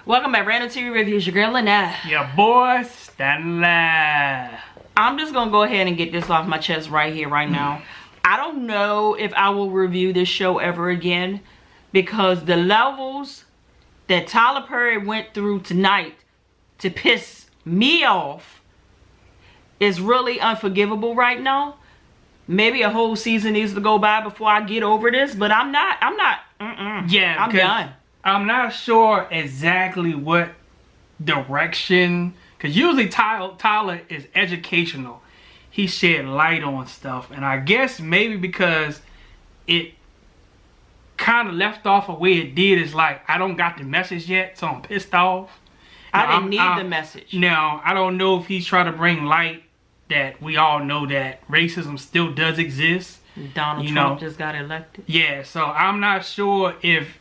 Welcome back, Random TV Reviews. Your girl Lynette. Your boy Stanley. I'm just gonna go ahead and get this off my chest right here, right now. I don't know if I will review this show ever again because the levels that Tyler Perry went through tonight to piss me off is really unforgivable right now. Maybe a whole season needs to go by before I get over this, but I'm not. Yeah, I'm done. I'm not sure exactly what direction, because usually Tyler is educational. He shed light on stuff, and I guess maybe because it kind of left off the way it did, is like, I don't got the message yet, so I'm pissed off. I didn't need the message. Now, I don't know if he's trying to bring light that we all know that racism still does exist. Donald Trump just got elected. Yeah, so I'm not sure if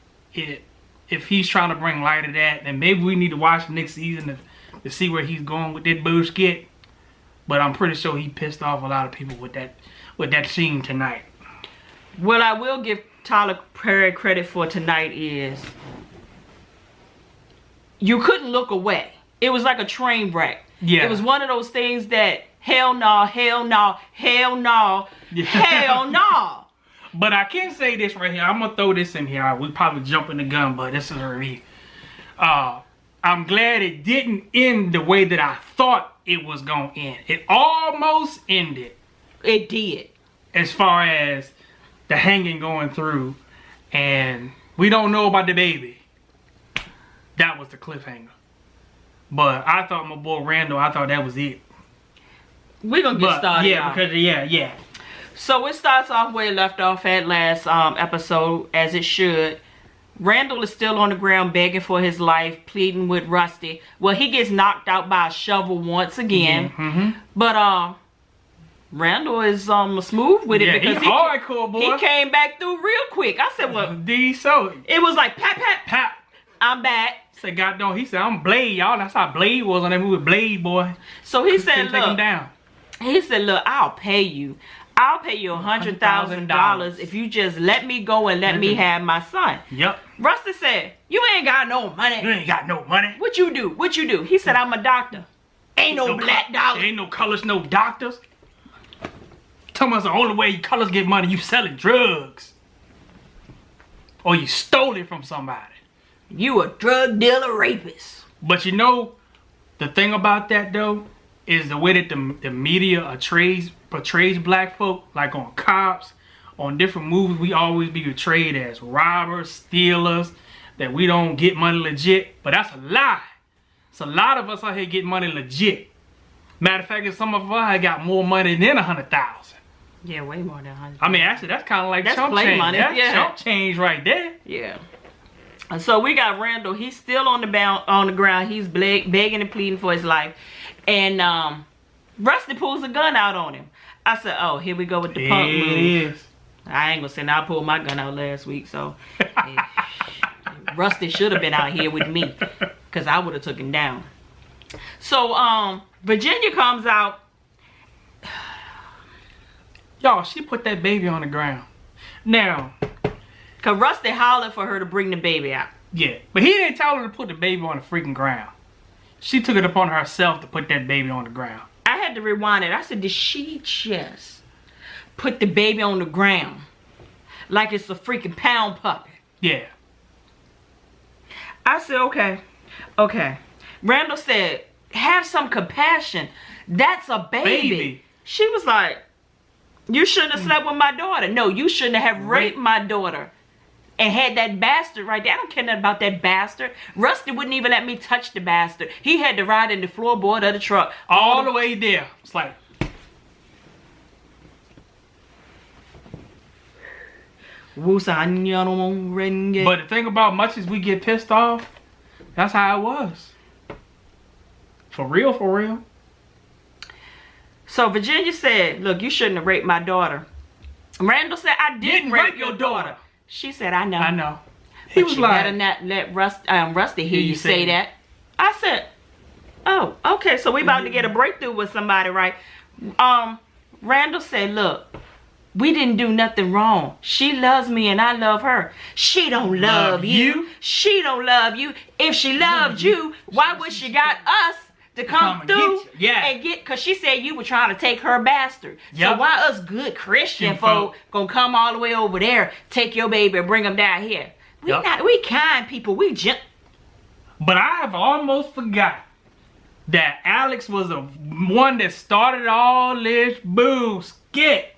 he's trying to bring light to that, and maybe we need to watch the next season to see where he's going with that bullshit. But I'm pretty sure he pissed off a lot of people with that scene tonight. What I will give Tyler Perry credit for tonight is you couldn't look away. It was like a train wreck. Yeah. It was one of those things that hell no, hell no, hell no, hell no. But I can say this right here. I'm going to throw this in here. We probably jumping the gun, but this is a review. I'm glad it didn't end the way that I thought it was going to end. It almost ended. It did. As far as the hanging going through. And we don't know about the baby. That was the cliffhanger. But I thought my boy Randall, I thought that was it. We're going to get started. Yeah, because, yeah. So it starts off where it left off at last episode, as it should. Randall is still on the ground begging for his life, pleading with Rusty. Well, he gets knocked out by a shovel once again. Mm-hmm. But Randall is smooth with it because he's hardcore, boy. He came back through real quick. I said, well, it was like pat, pat, pat. I'm back. Said, God, no, he said, I'm Blade, y'all. That's how Blade was on that movie, Blade, boy. So he said, take him down. He said, look, I'll pay you $100,000 if you just let me go and let me have my son. Yep. Rusty said, you ain't got no money. You ain't got no money. What you do? What you do? He said, I'm a doctor. Ain't no black dollar. Ain't no colors, no doctors. Tell me the only way colors get money, you selling drugs. Or you stole it from somebody. You a drug dealer rapist. But you know, the thing about that though, is the way that the media portrays black folk, like on Cops, on different movies, we always be portrayed as robbers, stealers, that we don't get money legit. But that's a lie. It's a lot of us out here getting money legit. Matter of fact, some of us have got more money than 100,000. Yeah, way more than 100. I mean, actually, that's kind of like that's chump play change. money. That's yeah. chump change right there. Yeah. And so we got Randall. He's still on the ground. He's begging and pleading for his life. And Rusty pulls a gun out on him. I said, oh, here we go with the punk move. I ain't gonna say I pulled my gun out last week, so Rusty should have been out here with me, because I would have took him down. So Virginia comes out. Y'all, she put that baby on the ground. Now, because Rusty hollered for her to bring the baby out. Yeah, but he didn't tell her to put the baby on the freaking ground. She took it upon herself to put that baby on the ground. I had to rewind it. I said, did she just put the baby on the ground like it's a freaking pound puppy? Yeah. I said, okay. Randall said, have some compassion. That's a baby. She was like, you shouldn't have slept with my daughter. No, you shouldn't have raped my daughter and had that bastard right there. I don't care nothing about that bastard. Rusty wouldn't even let me touch the bastard. He had to ride in the floorboard of the truck. All the way there. It's like... But the thing about much as we get pissed off, that's how it was. For real. So Virginia said, look, you shouldn't have raped my daughter. Randall said, I didn't rape your daughter. She said, I know. I know. He was like, better not let Rusty hear you say that. I said, oh, okay, so we about to get a breakthrough with somebody, right? Randall said, look, We didn't do nothing wrong. She loves me and I love her. She don't love you. She don't love you. If she loved you, why would she got us to come through and get, because she said you were trying to take her bastard. So why us good Christian folk gonna come all the way over there, take your baby and bring him down here? We kind people. We just. But I have almost forgot that Alex was the one that started all this boo skit.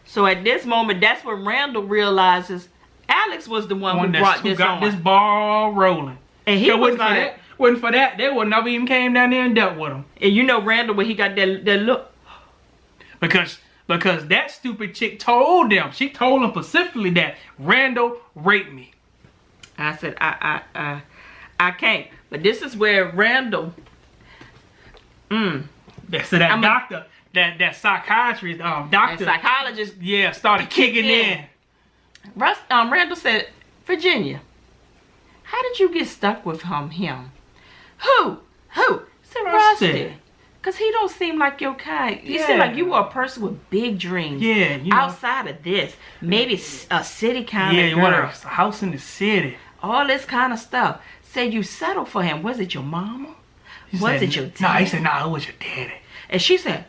So at this moment, that's when Randall realizes Alex was the one who brought this got this ball rolling. And he was like, wasn't for that, they would never even came down there and dealt with him. And you know Randall, when he got that look. Because that stupid chick told them, she told them specifically that Randall raped me. I said, I can't. But this is where Randall, So that doctor, that psychiatrist, doctor, that psychologist, started kicking in. Randall said, Virginia, how did you get stuck with him? Who? I said, Rusty. Because he don't seem like your kind. You seem like you were a person with big dreams. Yeah, you know. Outside of this. Maybe a city kind of girl. You want a house in the city. All this kind of stuff. Said you settled for him. Was it your mama? Was it your dad? No, he said, no, it was your daddy. And she said,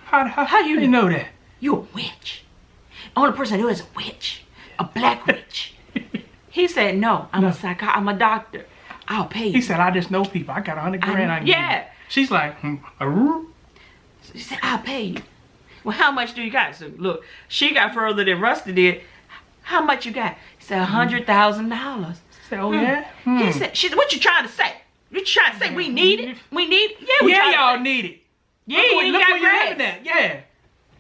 how you know that? You a witch. Only person I knew is a witch. A black witch. He said, no, I'm a doctor. I'll pay you. He said, I just know people. I got $100 grand. I can give you. She's like, She said, I'll pay you. Well, how much do you got? So look, she got further than Rusty did. How much you got? He said, $100,000. Said, oh yeah? He said, she said, what you trying to say? You trying to say we need it? We need it? Yeah, y'all need it. Yeah, look where you're living at. Yeah.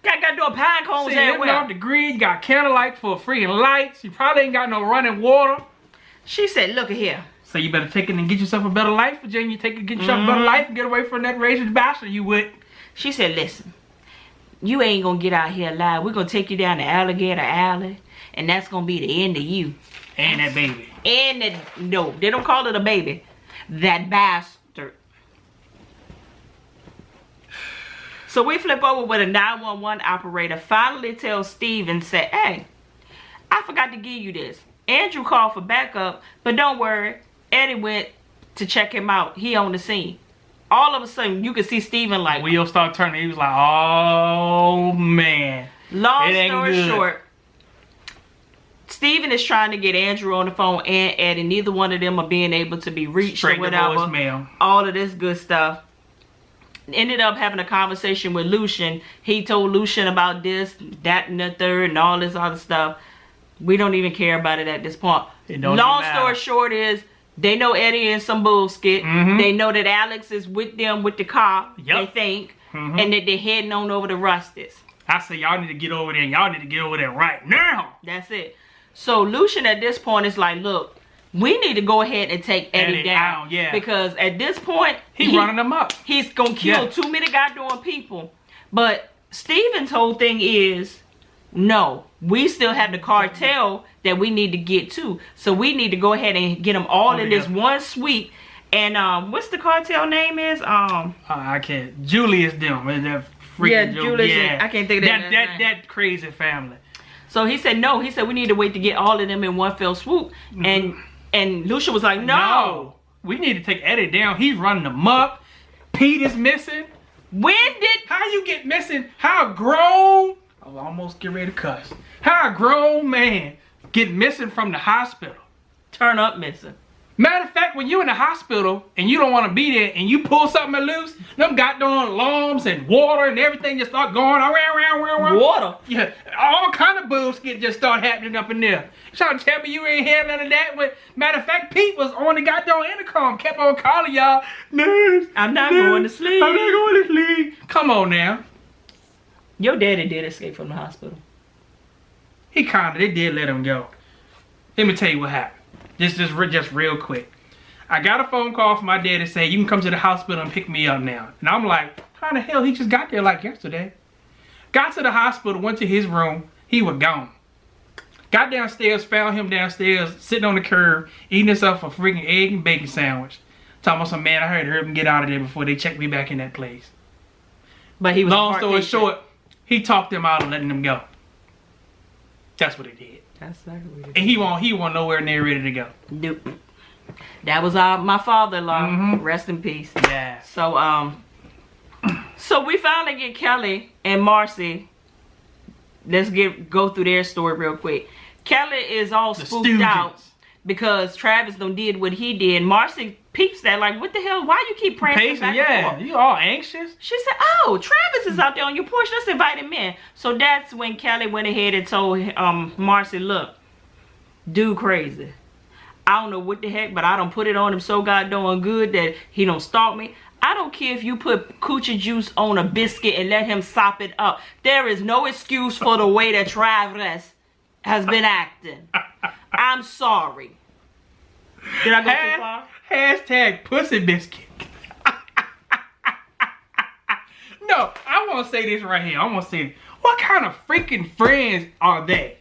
Got to do a pine cones everywhere. Off the grid, you got candlelight for freaking lights. You probably ain't got no running water. She said, look at here. So you better take it and get yourself a better life, Virginia. Get yourself a better life and get away from that racist bastard you would. She said, listen, you ain't going to get out here alive. We're going to take you down to Alligator Alley, and that's going to be the end of you. And that baby. No, they don't call it a baby. That bastard. So we flip over with a 911 operator finally tells Steven, said, hey, I forgot to give you this. Andrew called for backup, but don't worry. Eddie went to check him out. He on the scene. All of a sudden, you can see Steven like... Wheels start turning. He was like, oh, man. Long story short, Steven is trying to get Andrew on the phone and Eddie. Neither one of them are being able to be reached or whatever. All of this good stuff. Ended up having a conversation with Lucian. He told Lucian about this, that, and the third, and all this other stuff. We don't even care about it at this point. Long story short is, they know Eddie in some bullshit. They know that Alex is with them with the car, they think. And that they're heading on over to Rusty's. I say y'all need to get over there, and y'all need to get over there right now. That's it. So Lucian at this point is like, look, we need to go ahead and take Eddie down. Because at this point, he's running them up. He's going to kill too many goddamn people. But Steven's whole thing is, no, we still have the cartel that we need to get to. So we need to go ahead and get them all in this one sweep. And what's the cartel name is? I can't. Julius them. That freaking Julius. I can't think of that crazy family. So he said no. He said we need to wait to get all of them in one fell swoop. And Lucia was like, no, we need to take Eddie down. He's running amok. Pete is missing. How you get missing? How grown? I almost get ready to cuss. How a grown man get missing from the hospital? Turn up missing. Matter of fact, when you're in the hospital and you don't want to be there and you pull something loose, them goddamn alarms and water and everything just start going around. Water? Yeah, all kind of bullshit just start happening up in there. You trying to tell me you ain't had none of that? But matter of fact, Pete was on the goddamn intercom, kept on calling y'all. Nurse, I'm not going to sleep. I'm not going to sleep. Come on now. Your daddy did escape from the hospital. They did let him go. Let me tell you what happened. Just real quick. I got a phone call from my dad to say, you can come to the hospital and pick me up now. And I'm like, how the hell? He just got there like yesterday. Got to the hospital, went to his room. He was gone. Got downstairs, found him downstairs, sitting on the curb, eating himself a freaking egg and bacon sandwich. Talking about some, man, I heard him get out of there before they checked me back in that place. But he was long story short, he talked them out and letting them go. That's what it did. That's exactly what it And he won't nowhere near ready to go. Nope. That was my father-in-law. Mhm. Rest in peace. Yeah. So we finally get Kelly and Marcy. Let's go through their story real quick. Kelly is all The spooked Stooges. out because Travis done did what he did. Marcy peeps that like, what the hell? Why you keep praying Patient, back and yeah. forth? You all anxious? She said, oh, Travis is out there on your porch. Let's invite him in. So that's when Kelly went ahead and told Marcy, look, dude crazy. I don't know what the heck, but I don't put it on him so goddamn good that he don't stalk me. I don't care if you put coochie juice on a biscuit and let him sop it up. There is no excuse for the way that Travis has been acting. I'm sorry. Did I go too far? Hashtag pussy biscuit. No, I want to say this right here. I want to say this. What kind of freaking friends are they?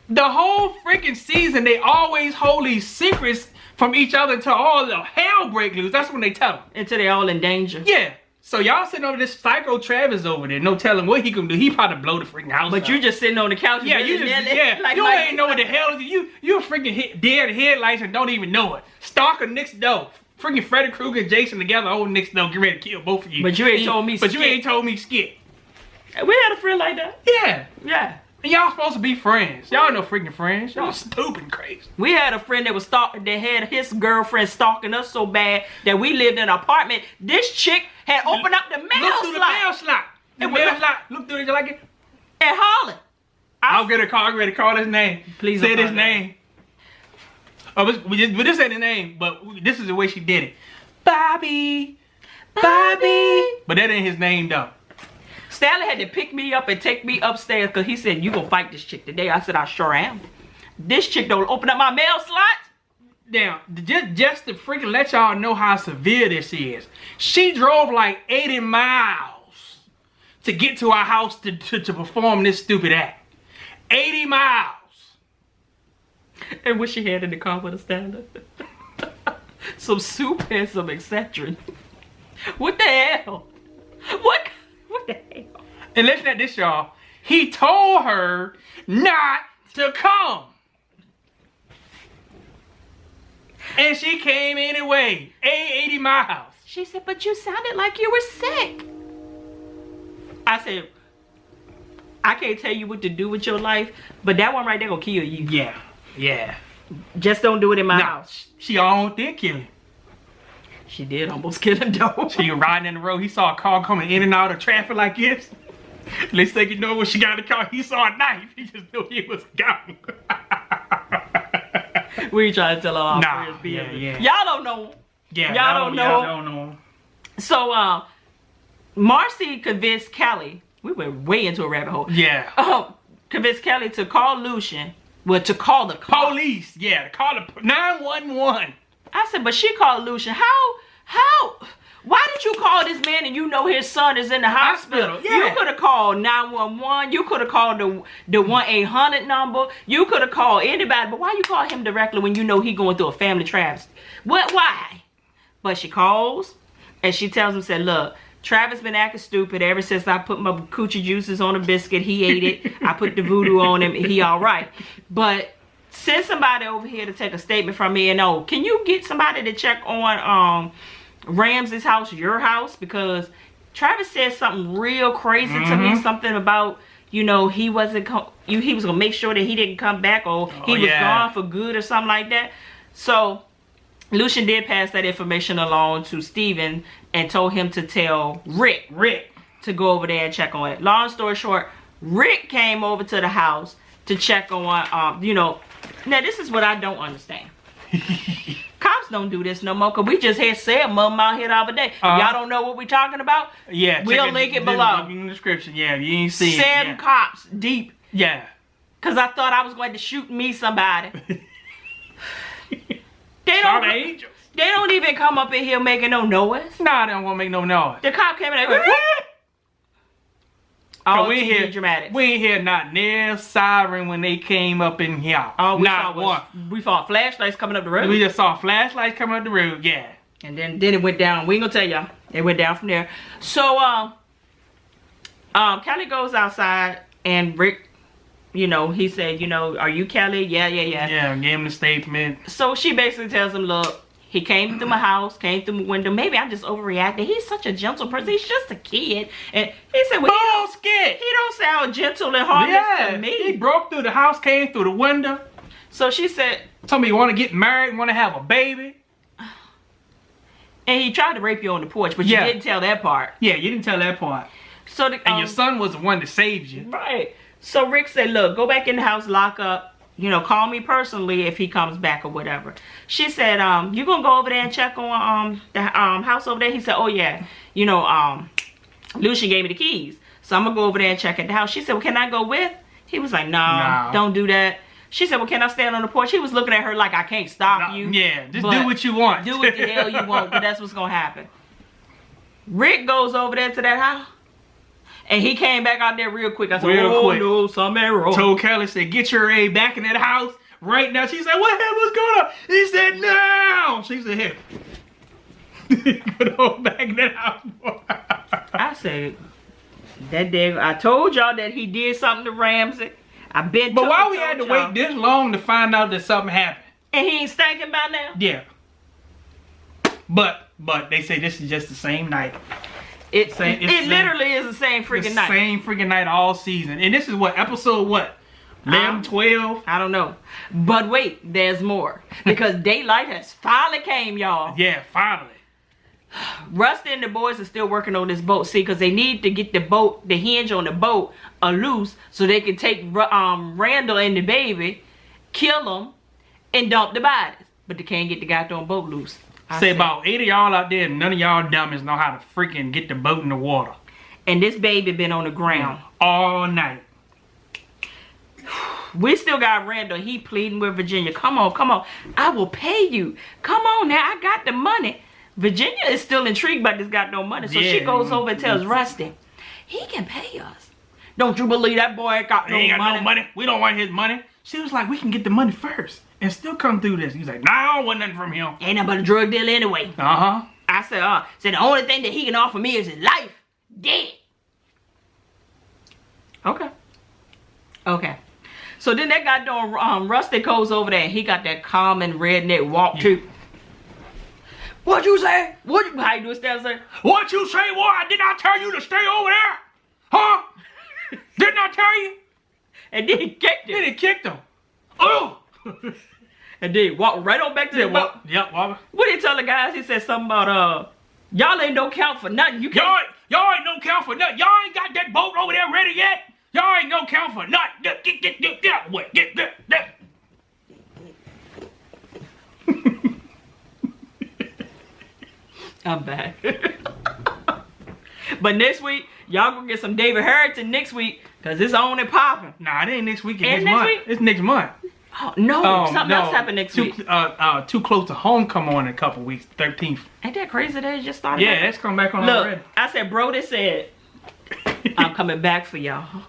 The whole freaking season, they always hold these secrets from each other until all the hell break loose. That's when they tell them. Until they all in danger. Yeah. So y'all sitting over this psycho Travis over there, no telling what he can do. He probably blow the freaking house But up. you just sitting on the couch. Yeah, you just, like you Mike- ain't know what the hell is. You a freaking dead headlights and don't even know it. Stalker next door. Freaking Freddy Krueger and Jason together, old next door, get ready to kill both of you. But you ain't told me But you skip. ain't told me skip. We had a friend like that. Yeah. Yeah. And y'all supposed to be friends. Y'all no freaking friends. Y'all stupid and crazy. We had a friend that was that had his girlfriend stalking us so bad that we lived in an apartment. This chick had opened up the mail Look through the mail slot slot. The And mail look- slot. Look through it just like it. and hollering. I'll get a call. I'm ready to call his name. Please say don't his call name. Oh, but this ain't the name. But this is the way she did it. Bobby. Bobby. But that ain't his name though. Stanley had to pick me up and take me upstairs because he said, you gonna fight this chick today. I said, I sure am. This chick don't open up my mail slot. Now, just to freaking let y'all know how severe this is. She drove like 80 miles to get to our house to perform this stupid act. 80 miles. And what she had in the car with a Stanley? Some soup and some Excedrin. What the hell? What the hell? And listen at this, y'all. He told her not to come. And she came anyway. 80 miles. She said, but you sounded like you were sick. I said, I can't tell you what to do with your life, but that one right there gonna kill you. Yeah. Yeah. Just don't do it in my No, house. she almost did kill him. She did almost kill him though. She was riding in the road. He saw a car coming in and out of traffic like this. Let's say, you know, when she got in the car, he saw a knife. He just knew he was gone. We ain't trying to tell our Nah, friends business. yeah. Y'all don't know. Yeah, Y'all don't know. Y'all don't know. So, Marcy convinced Kelly. We went way into a rabbit hole. Yeah. Convinced Kelly to call Lucian. Well, to call the cops. Police. Yeah, call the 911. I said, but she called Lucian. Why did you call this man and you know his son is in the hospital? Yeah. You could have called 911. You could have called the 1-800 number. You could have called anybody. But why you call him directly when you know he going through a family travesty? Why? But she calls and she tells him, said, look, Travis been acting stupid ever since I put my coochie juices on a biscuit. He ate it. I put the voodoo on him. He all right. But send somebody over here to take a statement from me. And can you get somebody to check on Ramsey's house, your house? Because Travis said something real crazy to me. Something about, you know, he wasn't he was gonna make sure that he didn't come back, or he was gone for good or something like that. So Lucian did pass that information along to Steven and told him to tell Rick to go over there and check on it. Long story short, Rick came over to the house to check on, you know. Now this is what I don't understand. Cops don't do this no more, because we just had Sam mom out here the other day. Y'all don't know what we talking about? Yeah. We'll link it below. In the description. Yeah, you ain't see it. Sam cops deep. Yeah. Because I thought I was going to shoot me somebody. They don't even come up in here making no noise. Nah, they don't want to make no noise. The cop came in there. All we TV ain't dramatics. We ain't hear not near siren when they came up in here. All we not saw one. we saw flashlights coming up the road. We just saw flashlights coming up the road. Yeah. And then it went down. We ain't gonna tell y'all. It went down from there. So Kelly goes outside and Rick you know, he said, you know, are you Kelly? Yeah. Yeah, gave him the statement. So she basically tells him, look, he came through my house, came through my window. Maybe I'm just overreacting. He's such a gentle person. He's just a kid. And he said, well, he don't sound gentle and harmless to me. He broke through the house, came through the window. So she said, told me you want to get married, want to have a baby. and he tried to rape you on the porch, but you didn't tell that part. Yeah, you didn't tell that part. So and your son was the one that saved you. Right. So Rick said, look, go back in the house, lock up. You know, call me personally if he comes back or whatever. She said, you gonna go over there and check on the house over there? He said, oh yeah. You know, Lucian gave me the keys. So I'm gonna go over there and check at the house. She said, well, can I go with? He was like, no, don't do that. She said, well, can I stand on the porch? He was looking at her like, I can't stop you. Yeah, just do what you want. Do what the hell you want, but that's what's gonna happen. Rick goes over there to that house. And he came back out there real quick. I said, no, something ain't wrong. Told Kelly, said, get your A back in that house right now. She said, what the hell was going on? He said, no. She said, here. Put on back in that house. I said, I told y'all that he did something to Ramsey. But why we had to wait this long to find out that something happened? And he ain't stinking by now? Yeah. But they say this is just the same night. It literally is the same freaking night. Same freaking night all season. And this is what, episode what? 11, 12? I don't know. But wait, there's more. Because daylight has finally came, y'all. Yeah, finally. Rusty and the boys are still working on this boat. See, because they need to get the hinge on the boat loose so they can take Randall and the baby, kill them, and dump the bodies. But they can't get the goddamn boat loose. Say about 8 of y'all out there, none of y'all dummies know how to freaking get the boat in the water. And this baby been on the ground all night. We still got Randall. He pleading with Virginia. Come on. I will pay you. Come on now. I got the money. Virginia is still intrigued by this goddamn money. So she goes over and tells Rusty, he can pay us. Don't you believe that boy ain't got no money? We don't want his money. She was like, we can get the money first and still come through this. He's like, no, I don't want nothing from him. Ain't nothing but a drug deal anyway. Uh-huh. I said, the only thing that he can offer me is his life. Dead. Okay. So then that goddamn Rusty goes over there and he got that common redneck walk too. What you say? How you do it, sir? What you say, boy? Did I tell you to stay over there? Huh? Didn't I tell you? And then he kicked him. Oh! And then he walked right on back to the boat. Yep, Robert. What did he tell the guys? He said something about, y'all ain't no count for nothing. You can't. Y'all ain't no count for nothing. Y'all ain't got that boat over there ready yet. Y'all ain't no count for nothing. Get out the way. Get. I'm back. But next week, y'all gonna get some David Harrington next week, cause it's on and popping. Nah, it ain't next week. It's next month. It's next month. Oh no, something else happened next week. Too Close to Home come on in a couple weeks, 13th. Ain't that crazy that it just started? Yeah, it's coming back on already. Look, I said, Brody said, I'm coming back for y'all.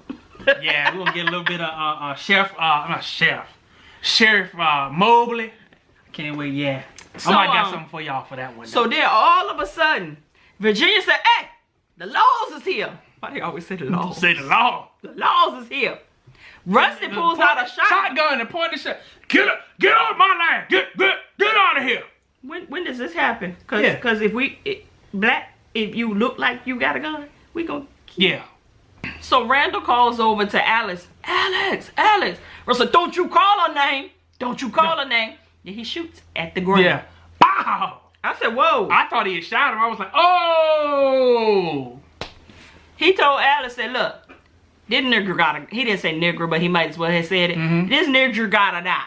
Yeah, we're gonna get a little bit of Sheriff Mobley. Can't wait, yeah. So, I might got something for y'all for that one. So then all of a sudden, Virginia said, hey, the laws is here. Why they always say the laws? Say the law. The laws is here. Rusty pulls out a shotgun and pointed the shot. Get out of my line. Get out of here. When does this happen? Cause if if you look like you got a gun, we gonna yeah. So Randall calls over to Alex. Alex. Russell, don't you call her name. Don't you call her name. Then he shoots at the ground. Yeah. Pow! I said, whoa. I thought he had shot him. I was like, oh. He told Alex, said, look, this nigger gotta, he didn't say nigger, but he might as well have said it. Mm-hmm. This nigger gotta die.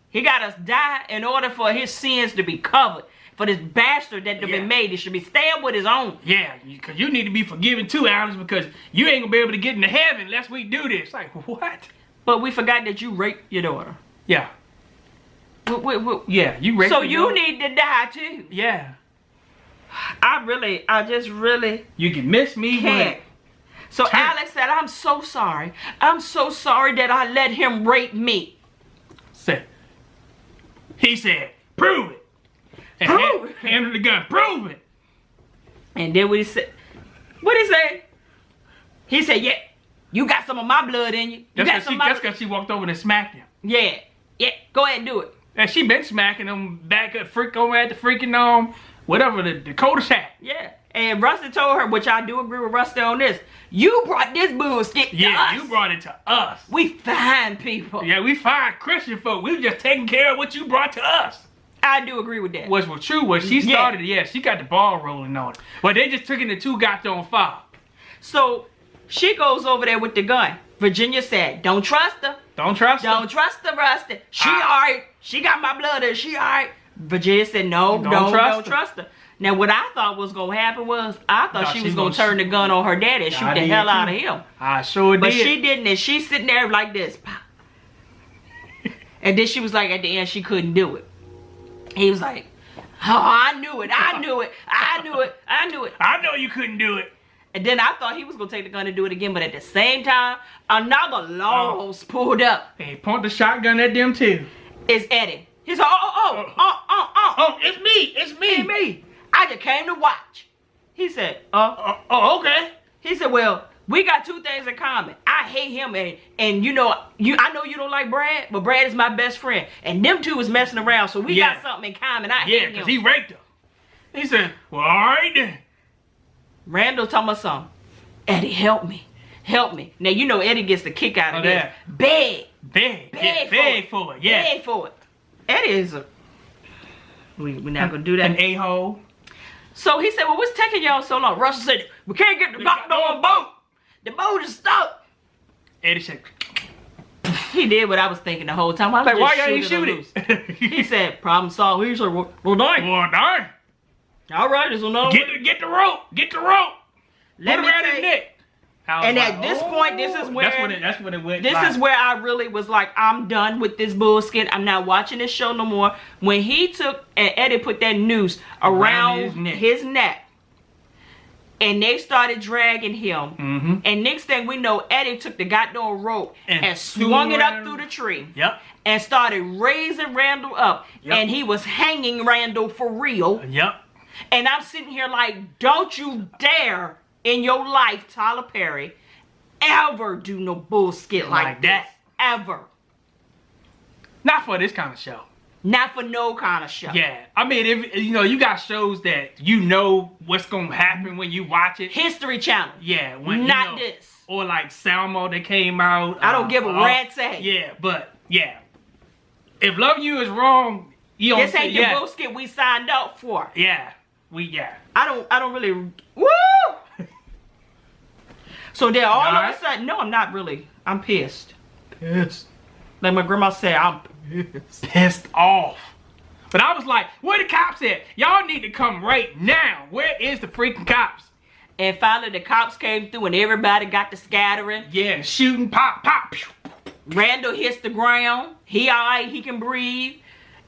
He gotta die in order for his sins to be covered. For this bastard that have been made, it should be stabbed with his own. Yeah, because you need to be forgiven too, Alex, because you ain't gonna be able to get into heaven unless we do this. Like, what? But we forgot that you raped your daughter. Yeah. Yeah, you raped so your you daughter. need to die too. Yeah. I just really You can miss me, can't. So Alex said, I'm so sorry. I'm so sorry that I let him rape me. He said, prove it. And handed the gun, prove it. And then what he said? He said, yeah. You got some of my blood in you. You got some of my That's because she walked over and smacked him. Yeah. Yeah. Go ahead and do it. And she been smacking him back at over at the freaking whatever the cul-de-sac. Yeah. And Rusty told her, which I do agree with Rusty on this. You brought this bullshit to us. You brought it to us. We fine people. Yeah, we fine Christian folk. We just taking care of what you brought to us. I do agree with that. What's true was she started, she got the ball rolling on it. But they just took it and two got on fire. So she goes over there with the gun. Virginia said, don't trust her. Don't trust her. Don't trust her, Rusty. She alright. She got my blood in. She alright. Virginia said, no, don't trust her. Now, what I thought was going to happen was, I thought she was going to turn the gun on her daddy and shoot the hell out of him. I sure did. But she didn't, and she's sitting there like this. And then she was like, at the end, she couldn't do it. He was like, oh, I knew it. I knew it. I knew it. I knew it. I know you couldn't do it. And then I thought he was going to take the gun and do it again. But at the same time, another Laws pulled up. Hey, point the shotgun at them too. It's Eddie. He's like, oh, it's me. It's me. It's me. I just came to watch. He said, okay. He said, well, we got two things in common. I hate him, and you know, I know you don't like Brad, but Brad is my best friend. And them two was messing around, so we got something in common. I hate him. Yeah, because he raped her. He said, well, all right then. Randall told me something. Eddie, help me. Help me. Now, you know Eddie gets the kick out of this. Yeah. Beg for it. Yeah. Beg for it. Eddie is a... We're not going to do that. An a-hole. So he said, well, what's taking y'all so long? Russell said, we can't get the goddamn boat. The boat is stuck. Eddie said... He did what I was thinking the whole time. I was like, just why y'all ain't shoot it? He said, problem solved. He said, well, darn. Well, darn. All right, there's another Get the rope. Get the rope. Let Put me around tell his you. neck. And at this point, this is where that's when it went. This is where I really was like, I'm done with this bullshit. I'm not watching this show no more. When he took and Eddie put that noose around his neck, and they started dragging him. And next thing we know, Eddie took the goddamn rope and swung it up through the tree. Yep. And started raising Randall up. Yep. And he was hanging Randall for real. Yep. And I'm sitting here like, don't you dare in your life, Tyler Perry, ever do no bullshit like that. Ever. Not for this kind of show. Not for no kind of show. Yeah. I mean, if you got shows that you know what's going to happen when you watch it. History Channel. Yeah. When, not this. Or like Salmo that came out. I don't give a rat's ass. Yeah, but yeah. If Love You is wrong, you don't this ain't the bullshit we signed up for. Yeah. I don't really. Woo! So then all of a sudden, no, I'm not really. I'm pissed. Pissed. Like my grandma said, I'm pissed off. But I was like, where the cops at? Y'all need to come right now. Where is the freaking cops? And finally the cops came through and everybody got to scattering. Yeah, shooting, pop, pop. Randall hits the ground. He alright, he can breathe.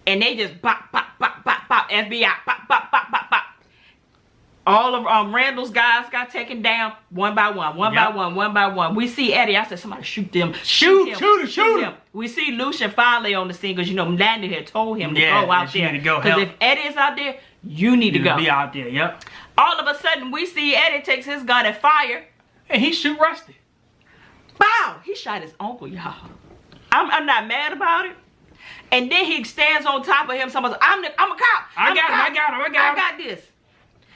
And they just pop, pop, pop, pop, pop. FBI, pop, pop, pop, pop, pop. All of Randall's guys got taken down one by one, one by one. We see Eddie. I said, somebody shoot them. Shoot him. We see Lucian finally on the scene because, Landy had told him to go out there. Because if Eddie is out there, you need to go. Be out there, yep. All of a sudden, we see Eddie takes his gun and fire. And he shoot Rusty. Bow! He shot his uncle, y'all. I'm not mad about it. And then he stands on top of him. Somebody's like, I'm a cop. I got this.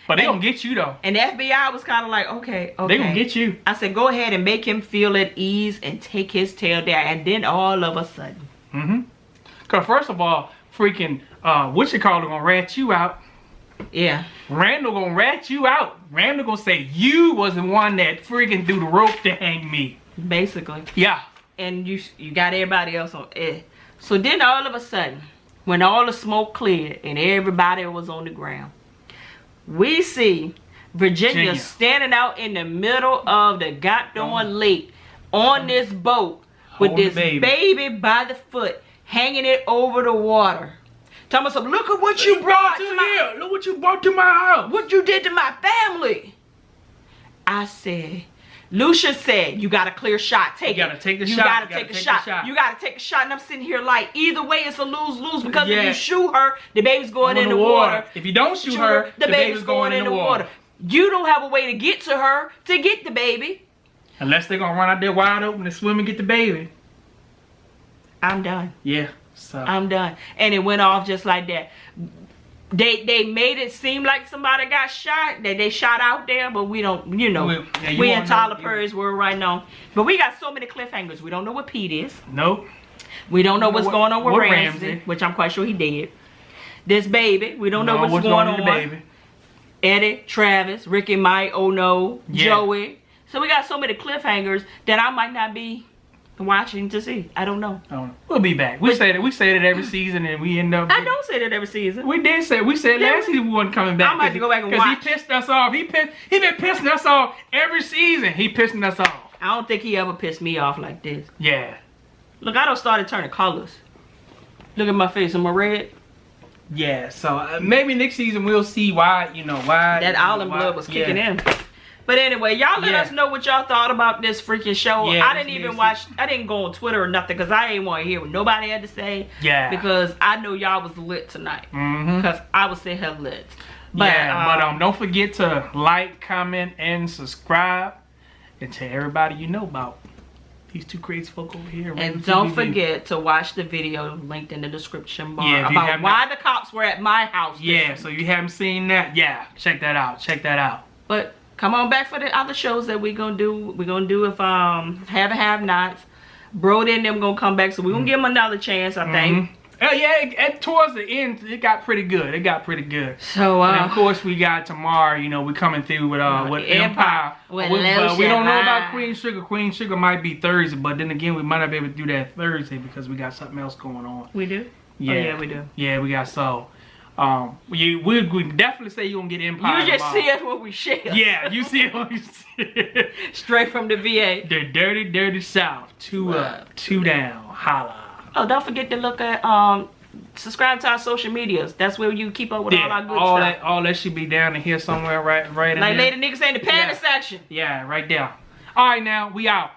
But they gonna get you though. And the FBI was kind of like, okay. They gonna get you. I said, go ahead and make him feel at ease and take his tail down. And then all of a sudden. Cause first of all, freaking gonna rat you out. Yeah. Randall gonna rat you out. Randall gonna say you was the one that freaking threw the rope to hang me. Basically. Yeah. And you got everybody else on it. So then all of a sudden, when all the smoke cleared and everybody was on the ground, we see Virginia standing out in the middle of the goddamn lake on this boat with this baby by the foot, hanging it over the water. Telling us, look at what you brought to my... Look what you brought to my house. What you did to my family. I said... Lucia said, you got a clear shot. Take it. You gotta take the shot. You gotta take a shot. You gotta take a shot. And I'm sitting here like, either way, it's a lose-lose. Because if you shoot her, the baby's going in the water. If you don't shoot her, the baby's going in the water. You don't have a way to get to her to get the baby. Unless they're gonna run out there wide open and swim and get the baby. I'm done. Yeah. So I'm done. And it went off just like that. They made it seem like somebody got shot, that they shot out there, but we don't, you know. We in Tyler Perry's world right now. But we got so many cliffhangers. We don't know what Pete is. Nope. We don't know what's going on with Ramsey, which I'm quite sure he did. This baby, we don't know what's going on. The baby. Eddie, Travis, Ricky, Mike, Oh No, Joey. So we got so many cliffhangers that I might not be watching to see. I don't know. We'll be back. We say that every season, and we end up. I don't say that every season. We did say. We said last season we wasn't coming back. I might have to go back and watch. Because he pissed us off. He been pissing us off every season. He pissing us off. I don't think he ever pissed me off like this. Yeah. Look, I done started turning colors. Look at my face. Am I red? Yeah. So maybe next season we'll see why. Why that island blood was kicking in. But anyway, y'all let us know what y'all thought about this freaking show. Yeah, I didn't even watch, I didn't go on Twitter or nothing because I didn't want to hear what nobody had to say. Yeah. Because I know y'all was lit tonight. Because I was sitting here lit. But, but don't forget to like, comment, and subscribe. And tell everybody you know about these two crazy folk over here. And don't forget to watch the video linked in the description bar about why the cops were at my house. Yeah, so you haven't seen that? Yeah, check that out. Check that out. But come on back for the other shows that we're gonna do. We're gonna do if Have and Have Nots. Brody and them gonna come back, so we're gonna give them another chance, I think. Oh yeah, towards the end it got pretty good. It got pretty good. So and of course we got tomorrow. We coming through with Empire. With we don't know about Queen Sugar. Queen Sugar might be Thursday, but then again we might not be able to do that Thursday because we got something else going on. We do. Yeah, oh, yeah, we do. Yeah, we got so. We definitely say you're gonna get Empire. You just see us when we share. Yeah, you see it when we see it. Straight from the VA. The dirty, dirty South. Two up, two down. Holla. Oh, don't forget to look at subscribe to our social medias. That's where you keep up with all our good stuff. All that should be down in here somewhere, right in like there. Lady Niggas say in the panty section. Yeah, right there. All right, now we out.